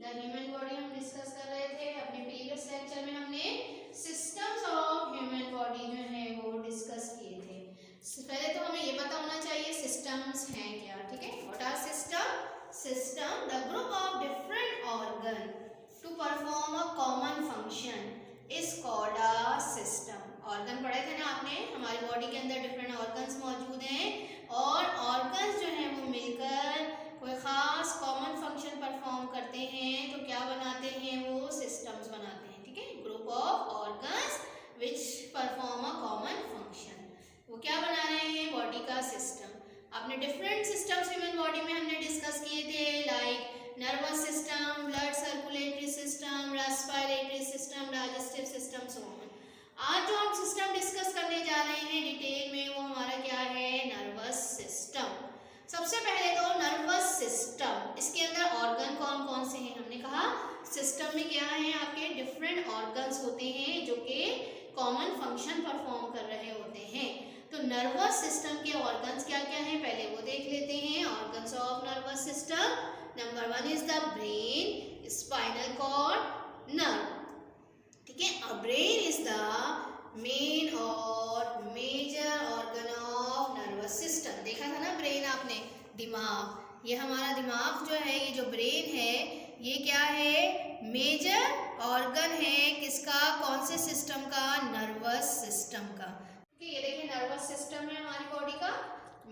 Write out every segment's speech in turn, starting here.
The human body हम discuss कर रहे थे। अपने प्रीवियस लेक्चर में हमने सिस्टम्स ऑफ ह्यूमन बॉडी जो है वो डिस्कस किए थे। पहले तो हमें ये पता होना चाहिए सिस्टम्स हैं क्या, ठीक है। What are system? System the group of different organ to perform a common function is called a system. Organ पढ़े थे ना आपने, हमारी बॉडी के अंदर डिफरेंट ऑर्गन्स मौजूद हैं और ऑर्गन्स जो हैं वो मिलकर कोई ख़ास कॉमन फंक्शन परफॉर्म करते हैं तो क्या बनाते हैं, वो सिस्टम्स बनाते हैं, ठीक है। Group of organs which perform a common function, वो क्या बना रहे हैं, बॉडी का सिस्टम। आपने डिफरेंट सिस्टम्स ह्यूमन बॉडी में हमने डिस्कस किए थे, like nervous system, blood circulatory system, respiratory system, digestive system, so on. आज जो हम सिस्टम डिस्कस करने जा रहे हैं डिटेल में वो हमारा क्या है, नर्वस सिस्टम। सबसे पहले तो नर्वस सिस्टम, इसके अंदर ऑर्गन कौन कौन से हैं, हमने कहा सिस्टम में क्या है, आपके डिफरेंट ऑर्गन्स होते हैं जो कि कॉमन फंक्शन परफॉर्म कर रहे होते हैं। तो नर्वस सिस्टम के ऑर्गन्स क्या क्या हैं, पहले वो देख लेते हैं। Organs of nervous system, number 1 is the brain, spinal cord, nerve, ठीक है। ब्रेन इज द मेन और major organ of nervous system. देखा था ना ब्रेन आपने, दिमाग, ये हमारा दिमाग जो है, ये जो ब्रेन है ये क्या है, मेजर ऑर्गन है किसका, कौन से सिस्टम का, नर्वस सिस्टम का। ये देखिए नर्वस सिस्टम है हमारी बॉडी का,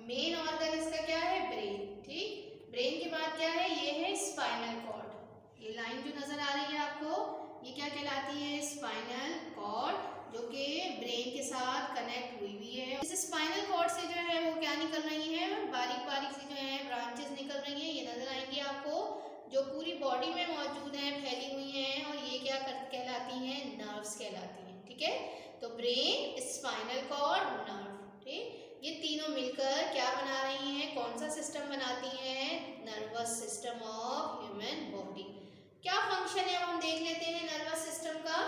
मेन ऑर्गन इसका क्या है, ब्रेन, ठीक। ब्रेन के बाद क्या है, ये है स्पाइनल कॉर्ड। ये लाइन जो नजर आ रही है आपको, ये क्या कहलाती है, स्पाइनल कॉर्ड, जो कि ब्रेन के साथ कनेक्ट हुई हुई है। इस स्पाइनल कॉर्ड से जो है वो क्या निकल रही है, बारीक बारीक सी जो है ब्रांचेस निकल रही हैं, ये नजर आएंगी आपको, जो पूरी बॉडी में मौजूद हैं, फैली हुई हैं, और ये क्या कहलाती हैं, नर्व्स कहलाती हैं, ठीक है। तो ब्रेन, स्पाइनल कॉर्ड, नर्व, ठीक, ये तीनों मिलकर क्या बना रही हैं, कौन सा सिस्टम बनाती हैं, nervous system of human body. क्या फंक्शन है हम देख लेते हैं नर्वस सिस्टम का।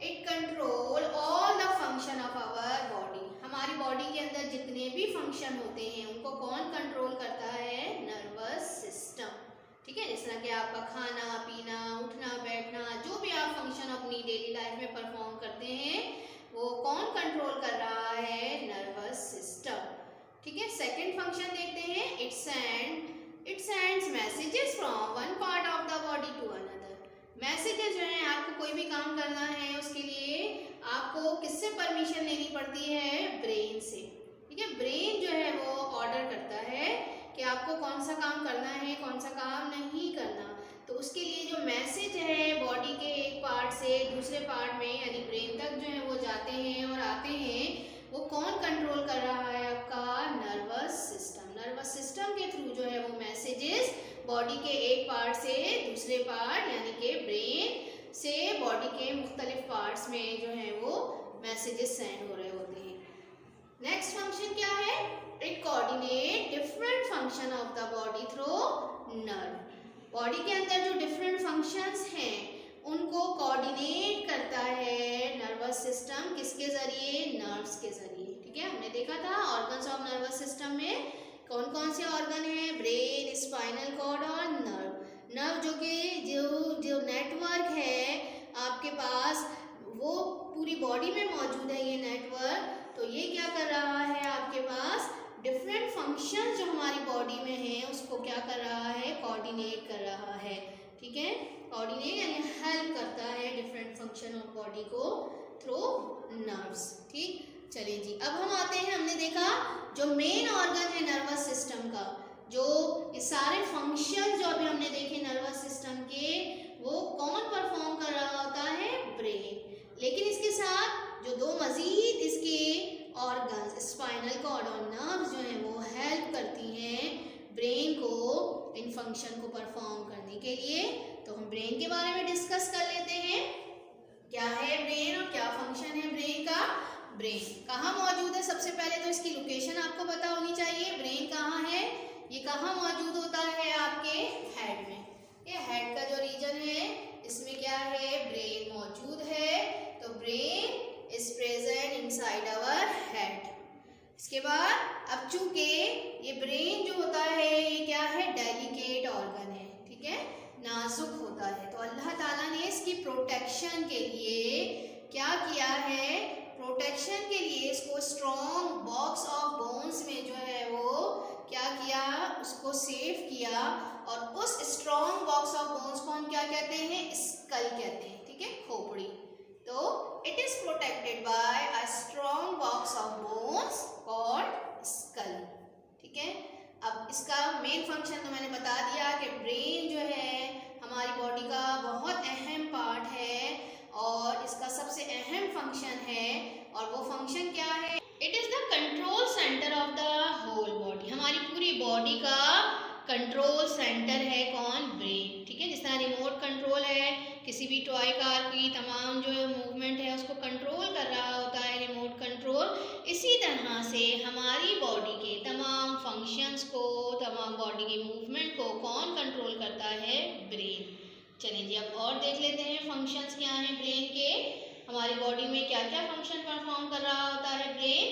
It control all the function of our body. हमारी बॉडी के अंदर जितने भी फंक्शन होते हैं उनको कौन कंट्रोल करता है, नर्वस सिस्टम, ठीक है। जिस तरह कि आपका खाना पीना, उठना बैठना, जो भी आप फंक्शन अपनी डेली लाइफ में परफॉर्म करते हैं वो कौन कंट्रोल कर रहा है, नर्वस सिस्टम, ठीक है। सेकंड फंक्शन देखते हैं, it sends messages from one part of the body to another. Messages जो है, आपको कोई भी काम करना है उसके लिए आपको किससे परमिशन लेनी पड़ती है, ब्रेन से, ठीक है। ब्रेन जो है वो ऑर्डर करता है कि आपको कौन सा काम करना है, कौन सा काम नहीं करना। तो उसके लिए जो मैसेज है बॉडी के एक पार्ट से दूसरे पार्ट में यानी ब्रेन तक जो है वो जाते हैं और आते हैं, वो कौन कंट्रोल कर रहा है, आपका नर्वस सिस्टम। नर्वस सिस्टम के थ्रू जो है वो मैसेजेस बॉडी के एक पार्ट से दूसरे पार्ट यानी कि ब्रेन से बॉडी के मुख्तलिफ पार्ट्स में जो है वो मैसेजेस सेंड हो रहे होते हैं। नेक्स्ट फंक्शन क्या है, it coordinate different function of the body through nerve. Body के अंदर जो डिफरेंट फंक्शंस हैं उनको कोऑर्डिनेट करता है नर्वस सिस्टम, किसके जरिए, नर्व्स के जरिए, ठीक है। हमने देखा था ऑर्गन्स ऑफ नर्वस सिस्टम में कौन कौन से ऑर्गन हैं, ब्रेन, स्पाइनल कॉर्ड और नर्व। नर्व जो कि जो नेटवर्क है आपके पास वो पूरी बॉडी में मौजूद है, ये नेटवर्क। तो ये क्या कर रहा है, आपके पास डिफरेंट फंक्शंस जो हमारी बॉडी में हैं उसको क्या कर रहा है, कोऑर्डिनेट कर रहा है, ठीक है। कोऑर्डिनेट यानी हेल्प करता है डिफरेंट फंक्शन ऑफ बॉडी को थ्रू नर्व्स, ठीक। चलिए जी, अब हम आते हैं, हमने देखा जो मेन ऑर्गन है नर्वस सिस्टम का, जो ये सारे फंक्शन जो अभी हमने देखे नर्वस सिस्टम के, वो कौन परफॉर्म कर रहा होता है, ब्रेन। लेकिन इसके साथ जो दो मजीद इसके ऑर्गन्स, स्पाइनल कॉर्ड और नर्व्स जो हैं वो हेल्प करती हैं ब्रेन को इन फंक्शन को परफॉर्म करने के लिए। तो हम ब्रेन के बारे में डिस्कस कर लेते हैं, क्या है ब्रेन और क्या फंक्शन है ब्रेन का। ब्रेन कहाँ मौजूद है, सबसे पहले तो इसकी लोकेशन आपको पता होनी चाहिए। ब्रेन कहाँ है, ये कहाँ मौजूद होता है, आपके हेड में। ये हेड का जो रीजन है इसमें क्या है, ब्रेन मौजूद है। तो brain is present inside our head. इसके बाद अब चूंकि ये ब्रेन जो होता है ये क्या है, डेलिकेट ऑर्गन है, ठीक है। नाजुक होता है। तो अल्लाह ताला ने इसकी प्रोटेक्शन के लिए क्या किया है, प्रोटेक्शन के लिए इसको स्ट्रॉन्ग बॉक्स ऑफ बोन्स में जो है वो क्या किया, उसको सेव किया। और उस स्ट्रॉन्ग बॉक्स ऑफ बोन्स को हम क्या कहते हैं, स्कल कहते हैं, ठीक है, खोपड़ी। तो it is protected by a strong box of bones called skull, ठीक है। अब इसका मेन फंक्शन तो मैंने बता दिया कि ब्रेन जो है हमारी बॉडी का बहुत अहम पार्ट है और इसका सबसे अहम फंक्शन है। और वो फंक्शन क्या है, it is the control centre of the whole body. हमारी पूरी बॉडी का कंट्रोल सेंटर है कौन, ब्रेन, ठीक है। जिस तरह रिमोट कंट्रोल है, किसी भी टॉय कार की तमाम जो मूवमेंट है उसको कंट्रोल कर रहा होता है रिमोट कंट्रोल, इसी तरह से हमारी बॉडी के तमाम फंक्शंस को, तमाम बॉडी की मूवमेंट को कौन कंट्रोल करता है, ब्रेन। चलिए जी अब और देख लेते हैं फंक्शंस क्या हैं ब्रेन के, हमारी बॉडी में क्या क्या फंक्शन परफॉर्म कर रहा होता है brain.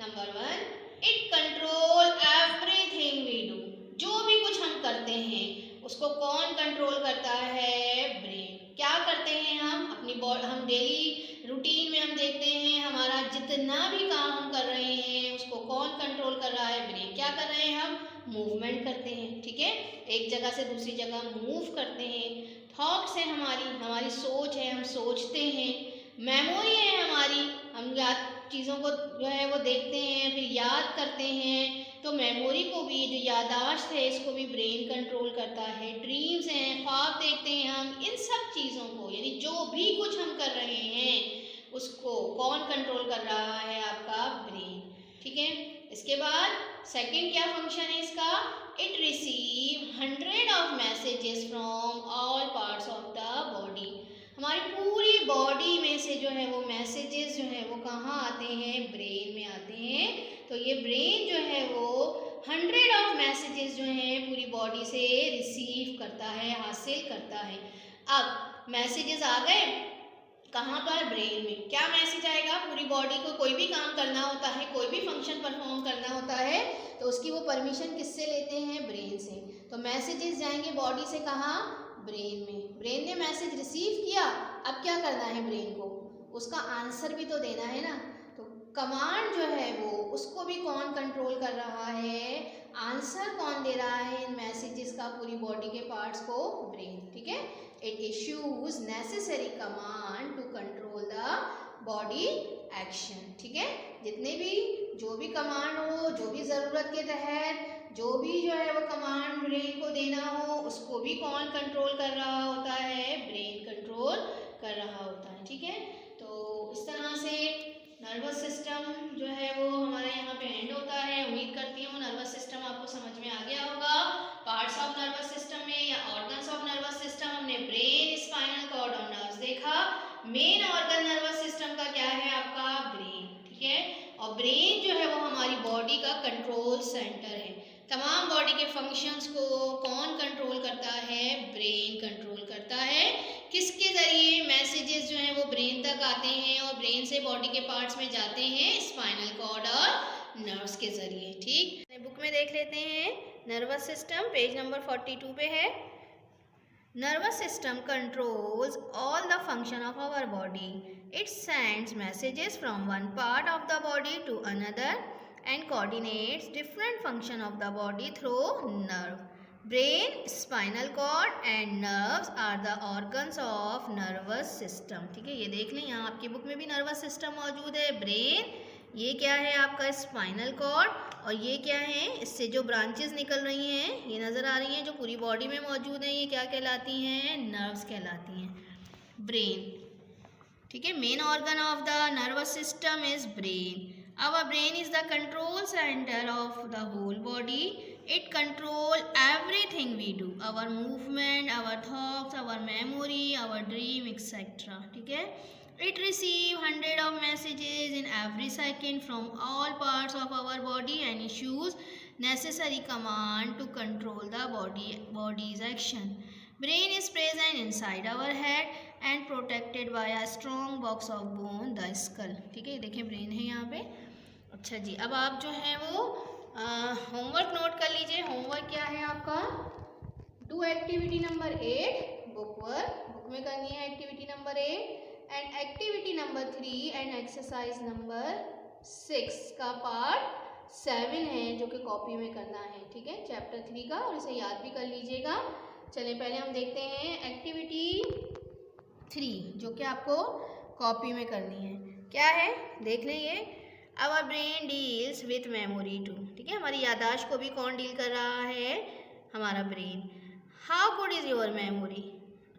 Number 1, it control everything we do. जो भी कुछ हम करते हैं उसको कौन कंट्रोल करता है, ब्रेन। क्या करते हैं हम डेली रूटीन में हम देखते हैं हमारा जितना भी काम हम कर रहे हैं उसको कौन कंट्रोल कर रहा है, ब्रेन। क्या कर रहे हैं हम, मूवमेंट करते हैं, ठीक है, एक जगह से दूसरी जगह मूव करते हैं। थॉट्स है हमारी सोच है, हम सोचते हैं। मेमोरी है हमारी, हम चीज़ों को जो है वो देखते हैं फिर याद करते हैं। तो मेमोरी को भी, जो यादाश्त है, इसको भी ब्रेन कंट्रोल करता है। ड्रीम्स हैं, ख्वाब देखते हैं हम, इन सब चीज़ों को, यानी जो भी कुछ हम कर रहे हैं उसको कौन कंट्रोल कर रहा है, आपका ब्रेन, ठीक है। इसके बाद सेकंड क्या फंक्शन है इसका, it receive 100 of messages from all parts of the body. हमारी पूरी बॉडी में से जो है वो मैसेजेस जो है वो कहाँ आते हैं, ब्रेन में आते हैं। तो ये ब्रेन जो है वो 100 ऑफ मैसेजेस जो हैं पूरी बॉडी से रिसीव करता है, हासिल करता है। अब मैसेजेस आ गए कहाँ पर, ब्रेन में। क्या मैसेज आएगा, पूरी बॉडी को कोई भी काम करना होता है, कोई भी फंक्शन परफॉर्म करना होता है तो उसकी वो परमिशन किससे लेते हैं, ब्रेन से। तो मैसेजेस जाएंगे बॉडी से कहाँ, ब्रेन में। ब्रेन ने मैसेज रिसीव किया, अब क्या करना है ब्रेन को, उसका आंसर भी तो देना है ना। तो कमांड जो है वो, उसको भी कौन कंट्रोल कर रहा है, आंसर कौन दे रहा है इन मैसेजेस का पूरी बॉडी के पार्ट्स को, ब्रेन, ठीक है। It issues necessary command to control the body action, ठीक है। जितने भी जो भी कमांड हो, जो भी ज़रूरत के तहत जो भी जो है वो कमांड ब्रेन को देना हो, उसको भी कौन कंट्रोल कर रहा होता है, ब्रेन कंट्रोल कर रहा होता है, ठीक है। तो इस तरह से नर्वस सिस्टम जो है वो हमारे यहाँ पे एंड होता है। उम्मीद करती हूँ नर्वस सिस्टम आपको समझ में आ गया होगा। पार्ट्स ऑफ नर्वस सिस्टम में या ऑर्गन्स ऑफ नर्वस सिस्टम हमने ब्रेन, स्पाइनल कॉर्ड और नर्व्स देखा। मेन ऑर्गन नर्वस सिस्टम का क्या है, आपका ब्रेन, ठीक है। और ब्रेन जो है वो हमारी बॉडी का कंट्रोल सेंटर है। तमाम बॉडी के फंक्शंस को कौन कंट्रोल करता है, ब्रेन कंट्रोल करता है। किसके ज़रिए, मैसेजेस जो हैं वो ब्रेन तक आते हैं और ब्रेन से बॉडी के पार्ट्स में जाते हैं स्पाइनल कॉर्ड और नर्व्स के ज़रिए, ठीक। बुक में देख लेते हैं नर्वस सिस्टम, पेज नंबर 42 पे है। Nervous system controls all the function of our body. It sends messages from one part of the body to another and coordinates different function of the body through nerve. Brain, spinal cord and nerves are the organs of nervous system, ठीक है। ये देख लें यहाँ आपकी book में भी nervous system मौजूद है। ब्रेन, ये क्या है आपका स्पाइनल कॉर्ड, और ये क्या है, इससे जो ब्रांचेस निकल रही हैं ये नज़र आ रही हैं जो पूरी बॉडी में मौजूद हैं, ये क्या कहलाती हैं, नर्व्स कहलाती हैं। ब्रेन, ठीक है। Main organ of the nervous system is brain. Our brain is the control center of the whole body. It controls everything we do, our movement, our thoughts, our memory, our dream, etc. ठीक है। It receives 100 of messages in every second from all parts of our body and issues necessary command to control the body's action. Brain is present inside our head and protected by a strong box of bone, the skull. ठीक है, देखिए brain है यहाँ पे। अच्छा जी, अब आप जो है वो होमवर्क नोट कर लीजिए। होमवर्क क्या है आपका, do activity number 8 book work, book में करनी है activity number 8 and activity number 3 and exercise number 6 का पार्ट 7 है जो कि कॉपी में करना है, ठीक है, चैप्टर 3 का, और इसे याद भी कर लीजिएगा। चलिए पहले हम देखते हैं एक्टिविटी 3 जो कि आपको कॉपी में करनी है। क्या है देख लेंगे। Our brain deals with memory too, ठीक है, हमारी याददाश्त को भी कौन डील कर रहा है, हमारा brain. How good is your memory,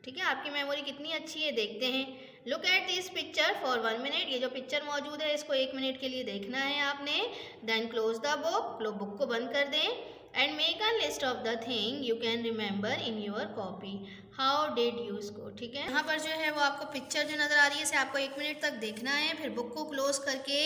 ठीक है, आपकी मेमोरी कितनी अच्छी है, देखते हैं। Look at this picture for 1 minute, ये जो पिक्चर मौजूद है इसको 1 मिनट के लिए देखना है आपने। देन क्लोज द बुक, लो बुक को बंद कर दें and make a list of the thing you can remember in your copy. How did you score, ठीक है, यहाँ पर जो है वो आपको पिक्चर जो नज़र आ रही है इसे आपको 1 मिनट तक देखना है। फिर बुक को क्लोज करके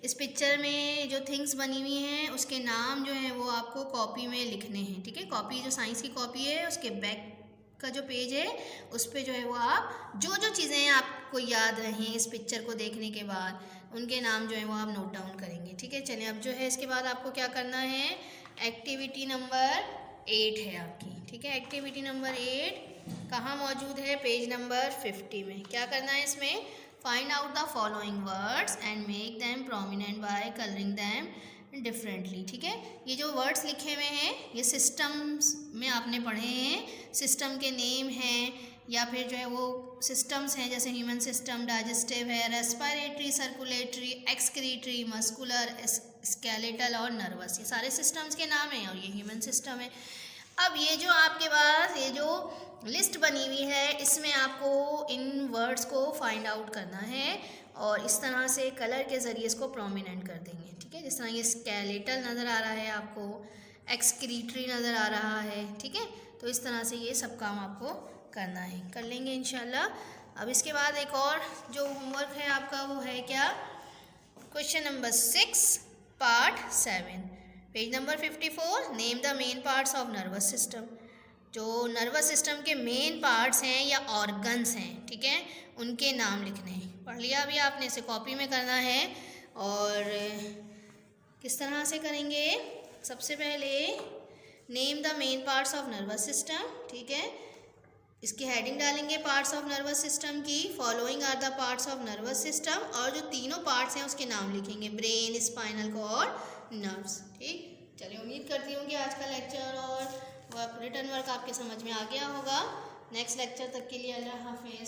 इस पिक्चर में जो थिंग्स बनी हुई हैं उसके नाम जो है वो आपको कॉपी में लिखने हैं, ठीक है। कॉपी जो साइंस की कॉपी है उसके बैक का जो पेज है उस पर जो है वो आप जो जो चीज़ें आपको याद रहें इस पिक्चर को देखने के बाद उनके नाम जो है वो आप नोट डाउन करेंगे, ठीक है। चलिए अब जो है इसके बाद आपको क्या करना है, एक्टिविटी नंबर 8 है आपकी, ठीक है। एक्टिविटी नंबर 8 कहाँ मौजूद है, पेज नंबर 50 में। क्या करना है इसमें, find out the following words and make them prominent by colouring them differently, ठीक है। ये जो वर्ड्स लिखे हुए हैं ये सिस्टम्स में आपने पढ़े हैं, सिस्टम के नेम हैं या फिर जो है वो सिस्टम्स हैं, जैसे ह्यूमन सिस्टम, डाइजेस्टिव है, respiratory, circulatory, excretory, muscular, skeletal और नर्वस, ये सारे सिस्टम्स के नाम हैं और ये ह्यूमन सिस्टम है। अब ये जो आपके पास ये जो लिस्ट बनी हुई है इसमें आपको इन वर्ड्स को फाइंड आउट करना है और इस तरह से कलर के ज़रिए इसको प्रोमिनेंट कर देंगे, ठीक है। जिस तरह ये स्केलेटल नज़र आ रहा है आपको, एक्सक्रीटरी नज़र आ रहा है, ठीक है, तो इस तरह से ये सब काम आपको करना है, कर लेंगे इंशाल्लाह। अब इसके बाद एक और जो होमवर्क है आपका वो है क्या, question number 6 part 7 page number 54, name the main parts of nervous system. जो नर्वस सिस्टम के मेन पार्ट्स हैं या ऑर्गन्स हैं, ठीक है, उनके नाम लिखने हैं। पढ़ लिया अभी आपने, इसे कॉपी में करना है और किस तरह से करेंगे, सबसे पहले name the main parts of nervous system, ठीक है, इसकी हेडिंग डालेंगे पार्ट्स ऑफ नर्वस सिस्टम की। Following are the parts of nervous system, और जो तीनों पार्ट्स हैं उसके नाम लिखेंगे, ब्रेन, स्पाइनल कॉर्ड, नर्व्स, ठीक। चलिए उम्मीद करती हूँ कि आज का लेक्चर और रिटर्न वर्क आपके समझ में आ गया होगा। नेक्स्ट लेक्चर तक के लिए अल्लाह हाफिज़।